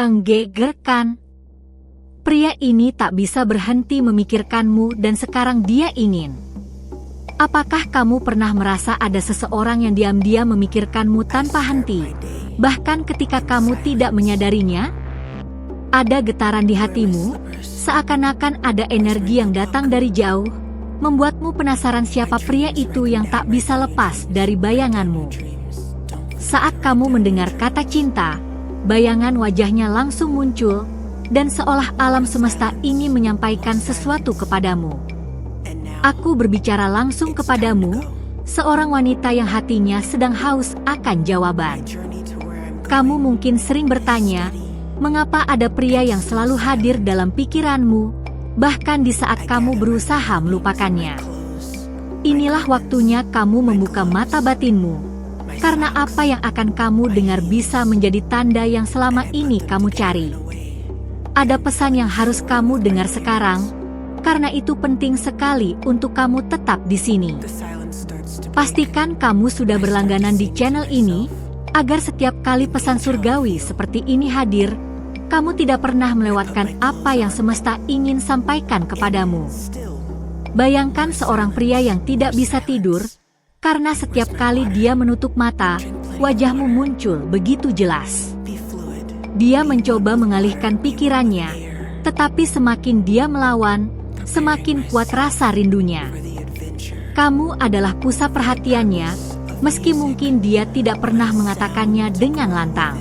Menggegerkan. Pria ini tak bisa berhenti memikirkanmu dan sekarang dia ingin. Apakah kamu pernah merasa ada seseorang yang diam-diam memikirkanmu tanpa henti, bahkan ketika kamu tidak menyadarinya? Ada getaran di hatimu, seakan-akan ada energi yang datang dari jauh, membuatmu penasaran siapa pria itu yang tak bisa lepas dari bayanganmu. Saat kamu mendengar kata cinta, bayangan wajahnya langsung muncul, dan seolah alam semesta ingin menyampaikan sesuatu kepadamu. Aku berbicara langsung kepadamu, seorang wanita yang hatinya sedang haus akan jawaban. Kamu mungkin sering bertanya, mengapa ada pria yang selalu hadir dalam pikiranmu, bahkan di saat kamu berusaha melupakannya. Inilah waktunya kamu membuka mata batinmu, karena apa yang akan kamu dengar bisa menjadi tanda yang selama ini kamu cari. Ada pesan yang harus kamu dengar sekarang, karena itu penting sekali untuk kamu tetap di sini. Pastikan kamu sudah berlangganan di channel ini, agar setiap kali pesan surgawi seperti ini hadir, kamu tidak pernah melewatkan apa yang semesta ingin sampaikan kepadamu. Bayangkan seorang pria yang tidak bisa tidur, karena setiap kali dia menutup mata, wajahmu muncul begitu jelas. Dia mencoba mengalihkan pikirannya, tetapi semakin dia melawan, semakin kuat rasa rindunya. Kamu adalah pusat perhatiannya, meski mungkin dia tidak pernah mengatakannya dengan lantang.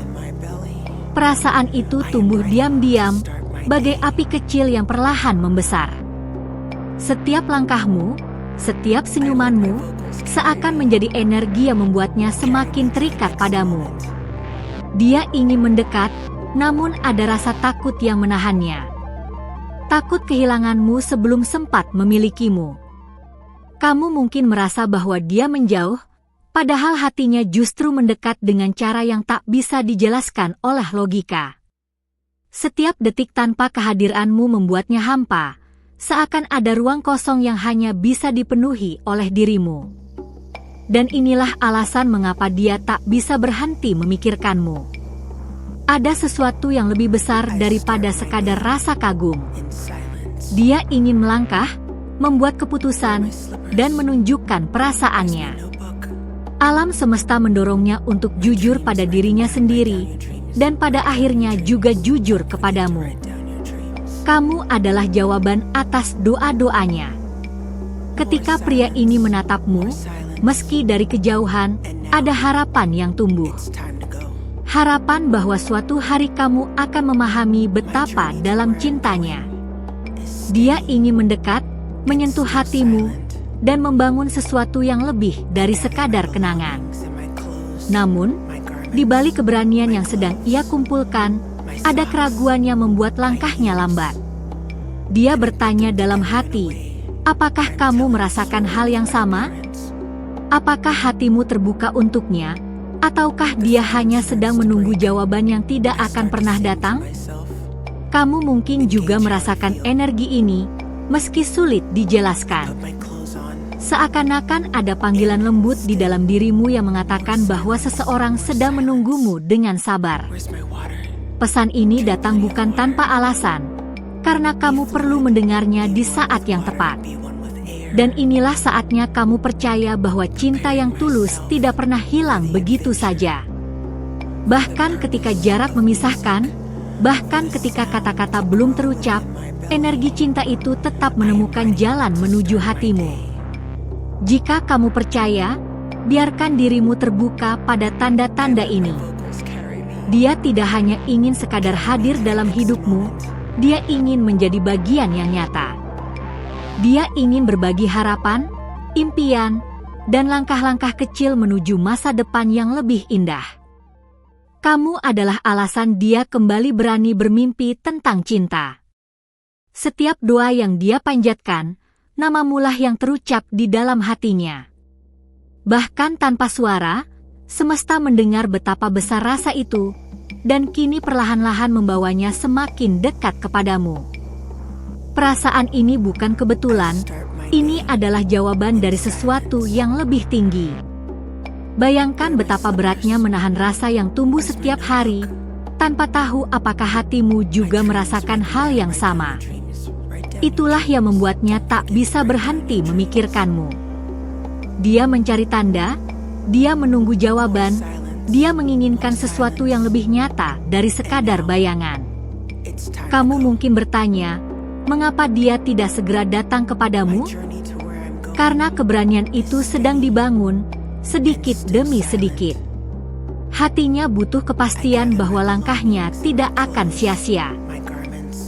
Perasaan itu tumbuh diam-diam, bagai api kecil yang perlahan membesar. Setiap langkahmu, setiap senyumanmu, seakan menjadi energi yang membuatnya semakin terikat padamu. Dia ingin mendekat, namun ada rasa takut yang menahannya. Takut kehilanganmu sebelum sempat memilikimu. Kamu mungkin merasa bahwa dia menjauh, padahal hatinya justru mendekat dengan cara yang tak bisa dijelaskan oleh logika. Setiap detik tanpa kehadiranmu membuatnya hampa, seakan ada ruang kosong yang hanya bisa dipenuhi oleh dirimu. Dan inilah alasan mengapa dia tak bisa berhenti memikirkanmu. Ada sesuatu yang lebih besar daripada sekadar rasa kagum. Dia ingin melangkah, membuat keputusan, dan menunjukkan perasaannya. Alam semesta mendorongnya untuk jujur pada dirinya sendiri, dan pada akhirnya juga jujur kepadamu. Kamu adalah jawaban atas doa-doanya. Ketika pria ini menatapmu, meski dari kejauhan, ada harapan yang tumbuh. Harapan bahwa suatu hari kamu akan memahami betapa dalam cintanya. Dia ingin mendekat, menyentuh hatimu, dan membangun sesuatu yang lebih dari sekadar kenangan. Namun, di balik keberanian yang sedang ia kumpulkan, ada keraguan yang membuat langkahnya lambat. Dia bertanya dalam hati, apakah kamu merasakan hal yang sama? Apakah hatimu terbuka untuknya? Ataukah dia hanya sedang menunggu jawaban yang tidak akan pernah datang? Kamu mungkin juga merasakan energi ini, meski sulit dijelaskan. Seakan-akan ada panggilan lembut di dalam dirimu yang mengatakan bahwa seseorang sedang menunggumu dengan sabar. Pesan ini datang bukan tanpa alasan, karena kamu perlu mendengarnya di saat yang tepat. Dan inilah saatnya kamu percaya bahwa cinta yang tulus tidak pernah hilang begitu saja. Bahkan ketika jarak memisahkan, bahkan ketika kata-kata belum terucap, energi cinta itu tetap menemukan jalan menuju hatimu. Jika kamu percaya, biarkan dirimu terbuka pada tanda-tanda ini. Dia tidak hanya ingin sekadar hadir dalam hidupmu, dia ingin menjadi bagian yang nyata. Dia ingin berbagi harapan, impian, dan langkah-langkah kecil menuju masa depan yang lebih indah. Kamu adalah alasan dia kembali berani bermimpi tentang cinta. Setiap doa yang dia panjatkan, namamulah yang terucap di dalam hatinya. Bahkan tanpa suara, semesta mendengar betapa besar rasa itu, dan kini perlahan-lahan membawanya semakin dekat kepadamu. Perasaan ini bukan kebetulan, ini adalah jawaban dari sesuatu yang lebih tinggi. Bayangkan betapa beratnya menahan rasa yang tumbuh setiap hari, tanpa tahu apakah hatimu juga merasakan hal yang sama. Itulah yang membuatnya tak bisa berhenti memikirkanmu. Dia mencari tanda, dia menunggu jawaban, dia menginginkan sesuatu yang lebih nyata dari sekadar bayangan. Kamu mungkin bertanya, mengapa dia tidak segera datang kepadamu? Karena keberanian itu sedang dibangun, sedikit demi sedikit. Hatinya butuh kepastian bahwa langkahnya tidak akan sia-sia.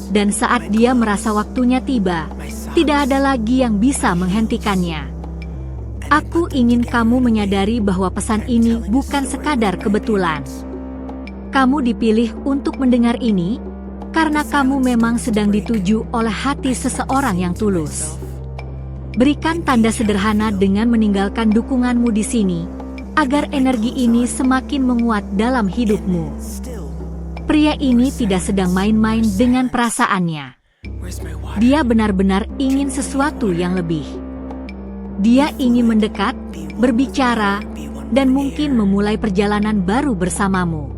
Dan saat dia merasa waktunya tiba, tidak ada lagi yang bisa menghentikannya. Aku ingin kamu menyadari bahwa pesan ini bukan sekadar kebetulan. Kamu dipilih untuk mendengar ini, karena kamu memang sedang dituju oleh hati seseorang yang tulus. Berikan tanda sederhana dengan meninggalkan dukunganmu di sini, agar energi ini semakin menguat dalam hidupmu. Pria ini tidak sedang main-main dengan perasaannya. Dia benar-benar ingin sesuatu yang lebih. Dia ingin mendekat, berbicara, dan mungkin memulai perjalanan baru bersamamu.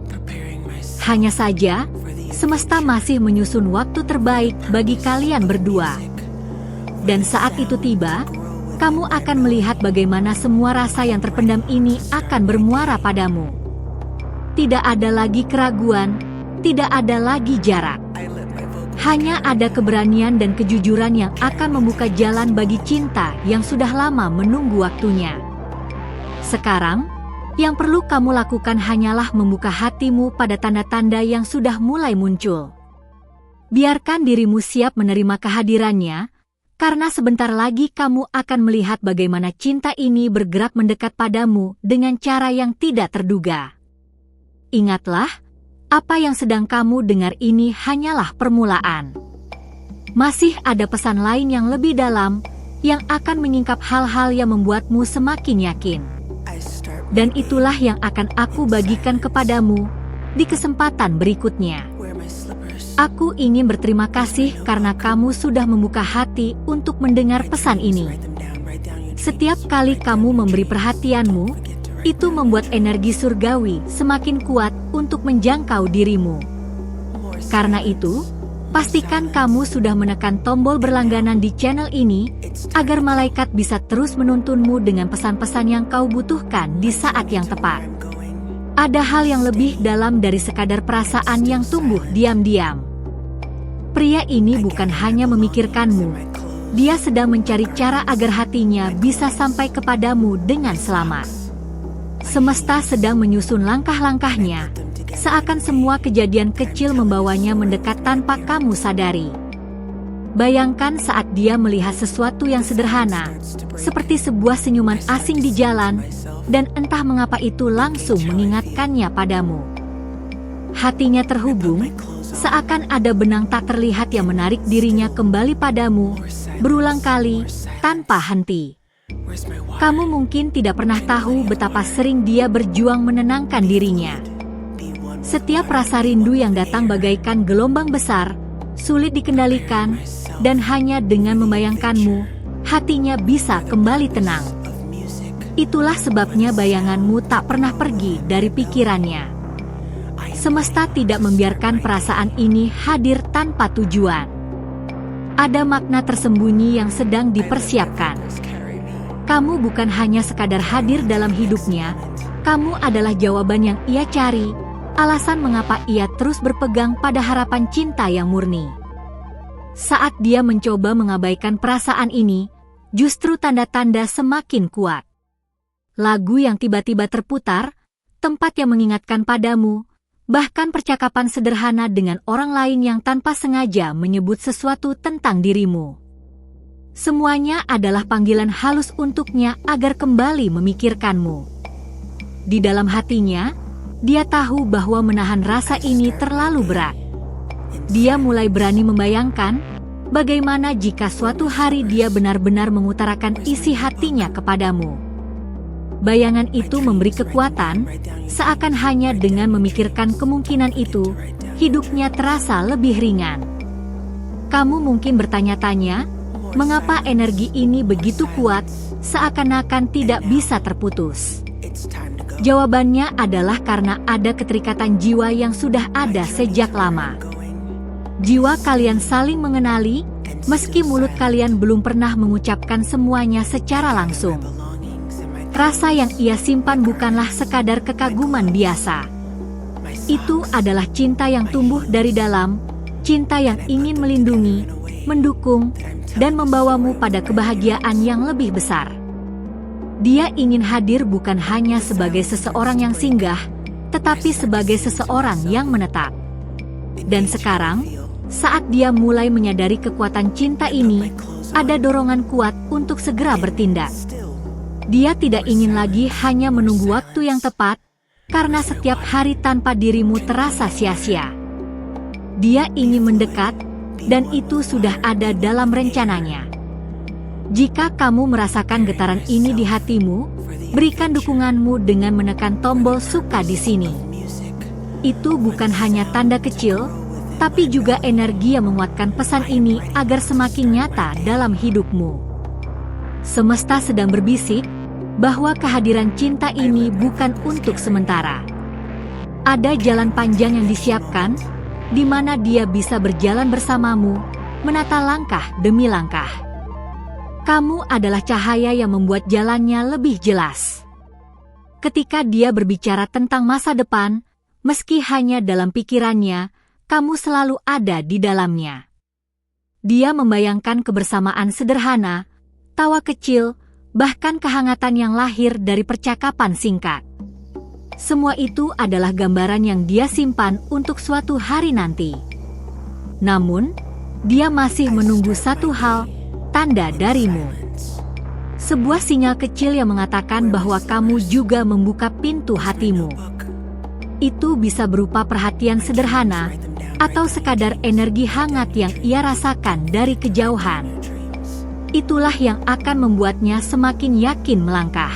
Hanya saja, semesta masih menyusun waktu terbaik bagi kalian berdua. Dan saat itu tiba, kamu akan melihat bagaimana semua rasa yang terpendam ini akan bermuara padamu. Tidak ada lagi keraguan, tidak ada lagi jarak. Hanya ada keberanian dan kejujuran yang akan membuka jalan bagi cinta yang sudah lama menunggu waktunya. Sekarang, yang perlu kamu lakukan hanyalah membuka hatimu pada tanda-tanda yang sudah mulai muncul. Biarkan dirimu siap menerima kehadirannya, karena sebentar lagi kamu akan melihat bagaimana cinta ini bergerak mendekat padamu dengan cara yang tidak terduga. Ingatlah, apa yang sedang kamu dengar ini hanyalah permulaan. Masih ada pesan lain yang lebih dalam, yang akan menyingkap hal-hal yang membuatmu semakin yakin. Dan itulah yang akan aku bagikan kepadamu di kesempatan berikutnya. Aku ingin berterima kasih karena kamu sudah membuka hati untuk mendengar pesan ini. Setiap kali kamu memberi perhatianmu, itu membuat energi surgawi semakin kuat untuk menjangkau dirimu. Karena itu, pastikan kamu sudah menekan tombol berlangganan di channel ini, agar malaikat bisa terus menuntunmu dengan pesan-pesan yang kau butuhkan di saat yang tepat. Ada hal yang lebih dalam dari sekadar perasaan yang tumbuh diam-diam. Pria ini bukan hanya memikirkanmu, dia sedang mencari cara agar hatinya bisa sampai kepadamu dengan selamat. Semesta sedang menyusun langkah-langkahnya, seakan semua kejadian kecil membawanya mendekat tanpa kamu sadari. Bayangkan saat dia melihat sesuatu yang sederhana, seperti sebuah senyuman asing di jalan, dan entah mengapa itu langsung mengingatkannya padamu. Hatinya terhubung, seakan ada benang tak terlihat yang menarik dirinya kembali padamu, berulang kali, tanpa henti. Kamu mungkin tidak pernah tahu betapa sering dia berjuang menenangkan dirinya. Setiap rasa rindu yang datang bagaikan gelombang besar, sulit dikendalikan, dan hanya dengan membayangkanmu, hatinya bisa kembali tenang. Itulah sebabnya bayanganmu tak pernah pergi dari pikirannya. Semesta tidak membiarkan perasaan ini hadir tanpa tujuan. Ada makna tersembunyi yang sedang dipersiapkan. Kamu bukan hanya sekadar hadir dalam hidupnya, kamu adalah jawaban yang ia cari, alasan mengapa ia terus berpegang pada harapan cinta yang murni. Saat dia mencoba mengabaikan perasaan ini, justru tanda-tanda semakin kuat. Lagu yang tiba-tiba terputar, tempat yang mengingatkan padamu, bahkan percakapan sederhana dengan orang lain yang tanpa sengaja menyebut sesuatu tentang dirimu. Semuanya adalah panggilan halus untuknya agar kembali memikirkanmu. Di dalam hatinya, dia tahu bahwa menahan rasa ini terlalu berat. Dia mulai berani membayangkan, bagaimana jika suatu hari dia benar-benar mengutarakan isi hatinya kepadamu. Bayangan itu memberi kekuatan, seakan hanya dengan memikirkan kemungkinan itu, hidupnya terasa lebih ringan. Kamu mungkin bertanya-tanya, mengapa energi ini begitu kuat, seakan-akan tidak bisa terputus. Jawabannya adalah karena ada keterikatan jiwa yang sudah ada sejak lama. Jiwa kalian saling mengenali, meski mulut kalian belum pernah mengucapkan semuanya secara langsung. Rasa yang ia simpan bukanlah sekadar kekaguman biasa. Itu adalah cinta yang tumbuh dari dalam, cinta yang ingin melindungi, mendukung, dan membawamu pada kebahagiaan yang lebih besar. Dia ingin hadir bukan hanya sebagai seseorang yang singgah, tetapi sebagai seseorang yang menetap. Dan sekarang, saat dia mulai menyadari kekuatan cinta ini, ada dorongan kuat untuk segera bertindak. Dia tidak ingin lagi hanya menunggu waktu yang tepat, karena setiap hari tanpa dirimu terasa sia-sia. Dia ingin mendekat, dan itu sudah ada dalam rencananya. Jika kamu merasakan getaran ini di hatimu, berikan dukunganmu dengan menekan tombol suka di sini. Itu bukan hanya tanda kecil, tapi juga energi yang menguatkan pesan ini agar semakin nyata dalam hidupmu. Semesta sedang berbisik bahwa kehadiran cinta ini bukan untuk sementara. Ada jalan panjang yang disiapkan, di mana dia bisa berjalan bersamamu, menata langkah demi langkah. Kamu adalah cahaya yang membuat jalannya lebih jelas. Ketika dia berbicara tentang masa depan, meski hanya dalam pikirannya, kamu selalu ada di dalamnya. Dia membayangkan kebersamaan sederhana, tawa kecil, bahkan kehangatan yang lahir dari percakapan singkat. Semua itu adalah gambaran yang dia simpan untuk suatu hari nanti. Namun, dia masih menunggu satu hal, tanda darimu. Sebuah sinyal kecil yang mengatakan bahwa kamu juga membuka pintu hatimu. Itu bisa berupa perhatian sederhana, atau sekadar energi hangat yang ia rasakan dari kejauhan. Itulah yang akan membuatnya semakin yakin melangkah.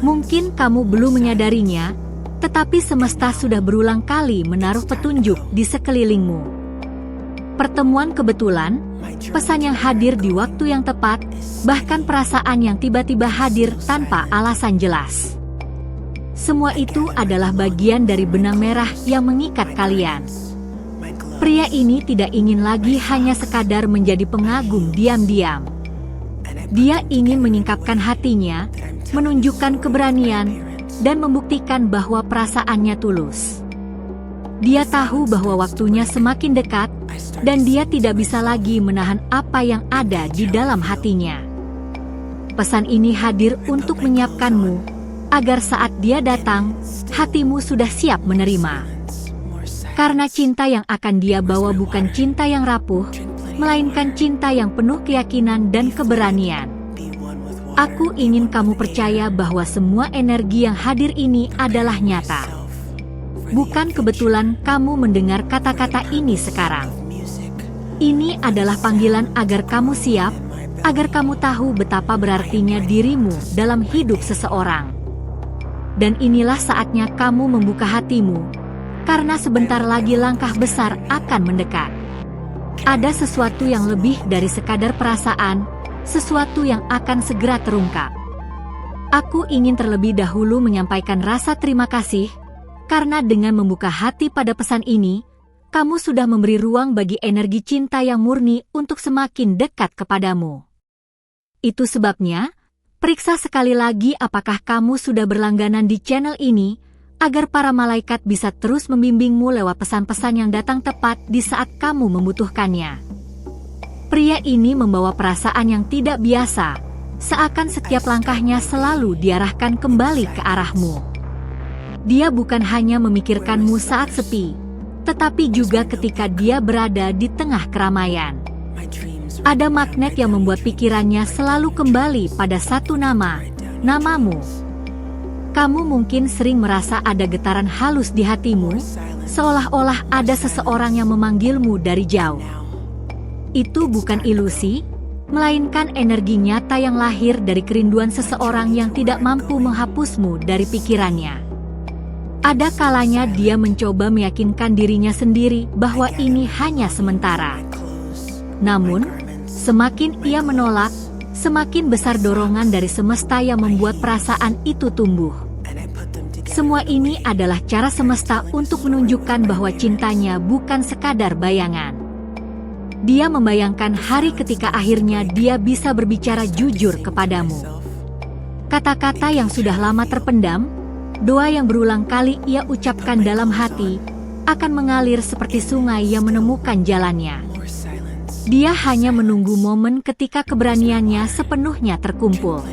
Mungkin kamu belum menyadarinya, tetapi semesta sudah berulang kali menaruh petunjuk di sekelilingmu. Pertemuan kebetulan, pesan yang hadir di waktu yang tepat, bahkan perasaan yang tiba-tiba hadir tanpa alasan jelas. Semua itu adalah bagian dari benang merah yang mengikat kalian. Pria ini tidak ingin lagi hanya sekadar menjadi pengagum diam-diam. Dia ingin menyingkapkan hatinya, menunjukkan keberanian, dan membuktikan bahwa perasaannya tulus. Dia tahu bahwa waktunya semakin dekat, dan dia tidak bisa lagi menahan apa yang ada di dalam hatinya. Pesan ini hadir untuk menyiapkanmu, agar saat dia datang, hatimu sudah siap menerima. Karena cinta yang akan dia bawa bukan cinta yang rapuh, melainkan cinta yang penuh keyakinan dan keberanian. Aku ingin kamu percaya bahwa semua energi yang hadir ini adalah nyata. Bukan kebetulan kamu mendengar kata-kata ini sekarang. Ini adalah panggilan agar kamu siap, agar kamu tahu betapa berartinya dirimu dalam hidup seseorang. Dan inilah saatnya kamu membuka hatimu, karena sebentar lagi langkah besar akan mendekat. Ada sesuatu yang lebih dari sekadar perasaan, sesuatu yang akan segera terungkap. Aku ingin terlebih dahulu menyampaikan rasa terima kasih, karena dengan membuka hati pada pesan ini, kamu sudah memberi ruang bagi energi cinta yang murni untuk semakin dekat kepadamu. Itu sebabnya, periksa sekali lagi apakah kamu sudah berlangganan di channel ini, agar para malaikat bisa terus membimbingmu lewat pesan-pesan yang datang tepat di saat kamu membutuhkannya. Pria ini membawa perasaan yang tidak biasa, seakan setiap langkahnya selalu diarahkan kembali ke arahmu. Dia bukan hanya memikirkanmu saat sepi, tetapi juga ketika dia berada di tengah keramaian. Ada magnet yang membuat pikirannya selalu kembali pada satu nama, namamu. Kamu mungkin sering merasa ada getaran halus di hatimu, seolah-olah ada seseorang yang memanggilmu dari jauh. Itu bukan ilusi, melainkan energi nyata yang lahir dari kerinduan seseorang yang tidak mampu menghapusmu dari pikirannya. Ada kalanya dia mencoba meyakinkan dirinya sendiri bahwa ini hanya sementara. Namun, semakin ia menolak, semakin besar dorongan dari semesta yang membuat perasaan itu tumbuh. Semua ini adalah cara semesta untuk menunjukkan bahwa cintanya bukan sekadar bayangan. Dia membayangkan hari ketika akhirnya dia bisa berbicara jujur kepadamu. Kata-kata yang sudah lama terpendam, doa yang berulang kali ia ucapkan dalam hati, akan mengalir seperti sungai yang menemukan jalannya. Dia hanya menunggu momen ketika keberaniannya sepenuhnya terkumpul.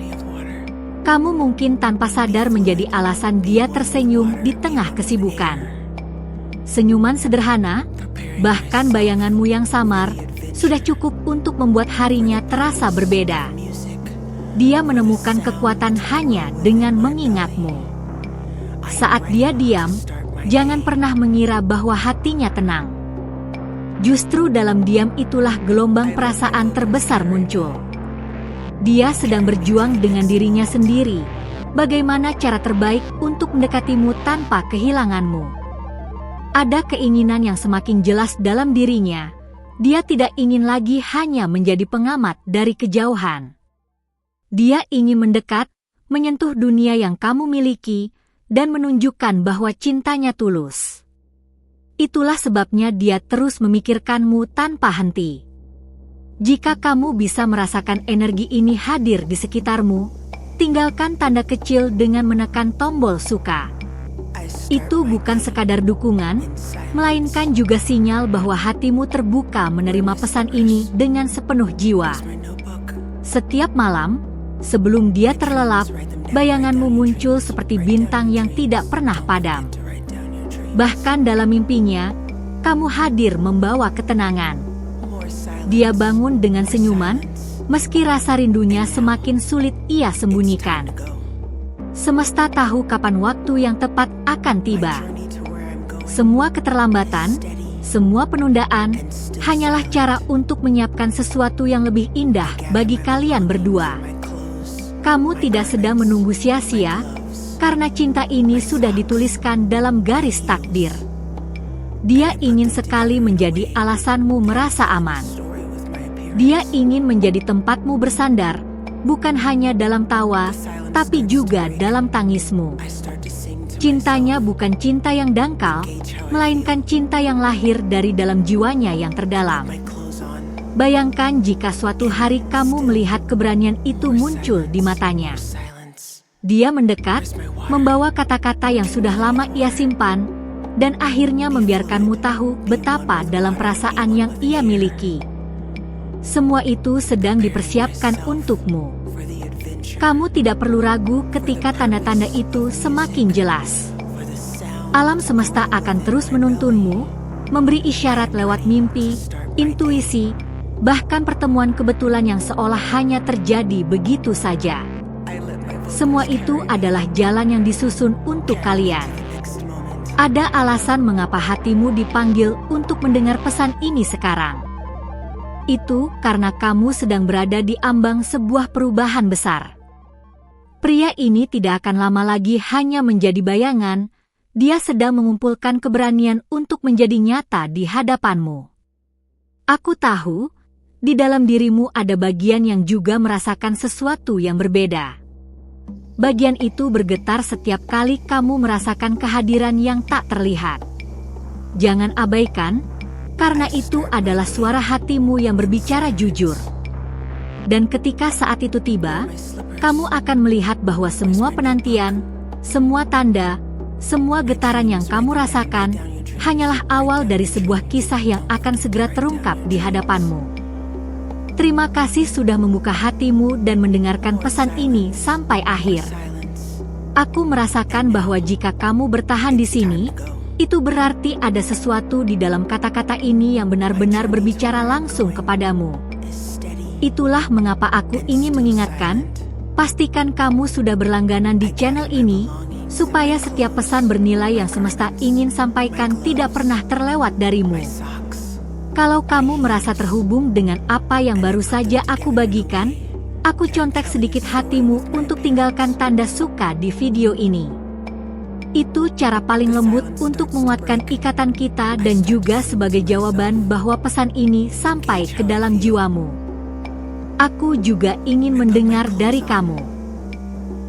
Kamu mungkin tanpa sadar menjadi alasan dia tersenyum di tengah kesibukan. Senyuman sederhana, bahkan bayanganmu yang samar, sudah cukup untuk membuat harinya terasa berbeda. Dia menemukan kekuatan hanya dengan mengingatmu. Saat dia diam, jangan pernah mengira bahwa hatinya tenang. Justru dalam diam itulah gelombang perasaan terbesar muncul. Dia sedang berjuang dengan dirinya sendiri. Bagaimana cara terbaik untuk mendekatimu tanpa kehilanganmu? Ada keinginan yang semakin jelas dalam dirinya. Dia tidak ingin lagi hanya menjadi pengamat dari kejauhan. Dia ingin mendekat, menyentuh dunia yang kamu miliki, dan menunjukkan bahwa cintanya tulus. Itulah sebabnya dia terus memikirkanmu tanpa henti. Jika kamu bisa merasakan energi ini hadir di sekitarmu, tinggalkan tanda kecil dengan menekan tombol suka. Itu bukan sekadar dukungan, melainkan juga sinyal bahwa hatimu terbuka menerima pesan ini dengan sepenuh jiwa. Setiap malam, sebelum dia terlelap, bayanganmu muncul seperti bintang yang tidak pernah padam. Bahkan dalam mimpinya, kamu hadir membawa ketenangan. Dia bangun dengan senyuman, meski rasa rindunya semakin sulit ia sembunyikan. Semesta tahu kapan waktu yang tepat akan tiba. Semua keterlambatan, semua penundaan, hanyalah cara untuk menyiapkan sesuatu yang lebih indah bagi kalian berdua. Kamu tidak sedang menunggu sia-sia, karena cinta ini sudah dituliskan dalam garis takdir. Dia ingin sekali menjadi alasanmu merasa aman. Dia ingin menjadi tempatmu bersandar, bukan hanya dalam tawa, tapi juga dalam tangismu. Cintanya bukan cinta yang dangkal, melainkan cinta yang lahir dari dalam jiwanya yang terdalam. Bayangkan jika suatu hari kamu melihat keberanian itu muncul di matanya. Dia mendekat, membawa kata-kata yang sudah lama ia simpan, dan akhirnya membiarkanmu tahu betapa dalam perasaan yang ia miliki. Semua itu sedang dipersiapkan untukmu. Kamu tidak perlu ragu ketika tanda-tanda itu semakin jelas. Alam semesta akan terus menuntunmu, memberi isyarat lewat mimpi, intuisi, bahkan pertemuan kebetulan yang seolah hanya terjadi begitu saja. Semua itu adalah jalan yang disusun untuk kalian. Ada alasan mengapa hatimu dipanggil untuk mendengar pesan ini sekarang. Itu karena kamu sedang berada di ambang sebuah perubahan besar. Pria ini tidak akan lama lagi hanya menjadi bayangan, dia sedang mengumpulkan keberanian untuk menjadi nyata di hadapanmu. Aku tahu, di dalam dirimu ada bagian yang juga merasakan sesuatu yang berbeda. Bagian itu bergetar setiap kali kamu merasakan kehadiran yang tak terlihat. Jangan abaikan, karena itu adalah suara hatimu yang berbicara jujur. Dan ketika saat itu tiba, kamu akan melihat bahwa semua penantian, semua tanda, semua getaran yang kamu rasakan, hanyalah awal dari sebuah kisah yang akan segera terungkap di hadapanmu. Terima kasih sudah membuka hatimu dan mendengarkan pesan ini sampai akhir. Aku merasakan bahwa jika kamu bertahan di sini, itu berarti ada sesuatu di dalam kata-kata ini yang benar-benar berbicara langsung kepadamu. Itulah mengapa aku ingin mengingatkan, pastikan kamu sudah berlangganan di channel ini, supaya setiap pesan bernilai yang semesta ingin sampaikan tidak pernah terlewat darimu. Kalau kamu merasa terhubung dengan apa yang baru saja aku bagikan, aku contek sedikit hatimu untuk tinggalkan tanda suka di video ini. Itu cara paling lembut untuk menguatkan ikatan kita dan juga sebagai jawaban bahwa pesan ini sampai ke dalam jiwamu. Aku juga ingin mendengar dari kamu.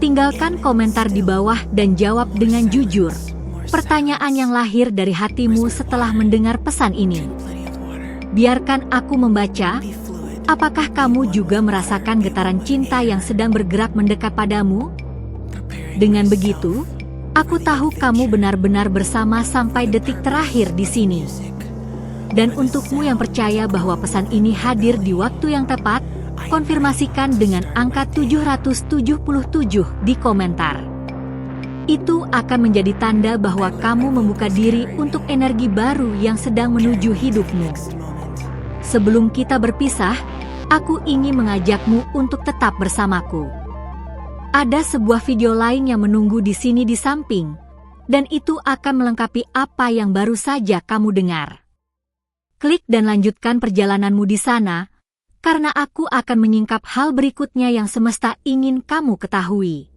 Tinggalkan komentar di bawah dan jawab dengan jujur. Pertanyaan yang lahir dari hatimu setelah mendengar pesan ini. Biarkan aku membaca. Apakah kamu juga merasakan getaran cinta yang sedang bergerak mendekat padamu? Dengan begitu, aku tahu kamu benar-benar bersama sampai detik terakhir di sini. Dan untukmu yang percaya bahwa pesan ini hadir di waktu yang tepat, konfirmasikan dengan angka 777 di komentar. Itu akan menjadi tanda bahwa kamu membuka diri untuk energi baru yang sedang menuju hidupmu. Sebelum kita berpisah, aku ingin mengajakmu untuk tetap bersamaku. Ada sebuah video lain yang menunggu di sini di samping, dan itu akan melengkapi apa yang baru saja kamu dengar. Klik dan lanjutkan perjalananmu di sana, karena aku akan menyingkap hal berikutnya yang semesta ingin kamu ketahui.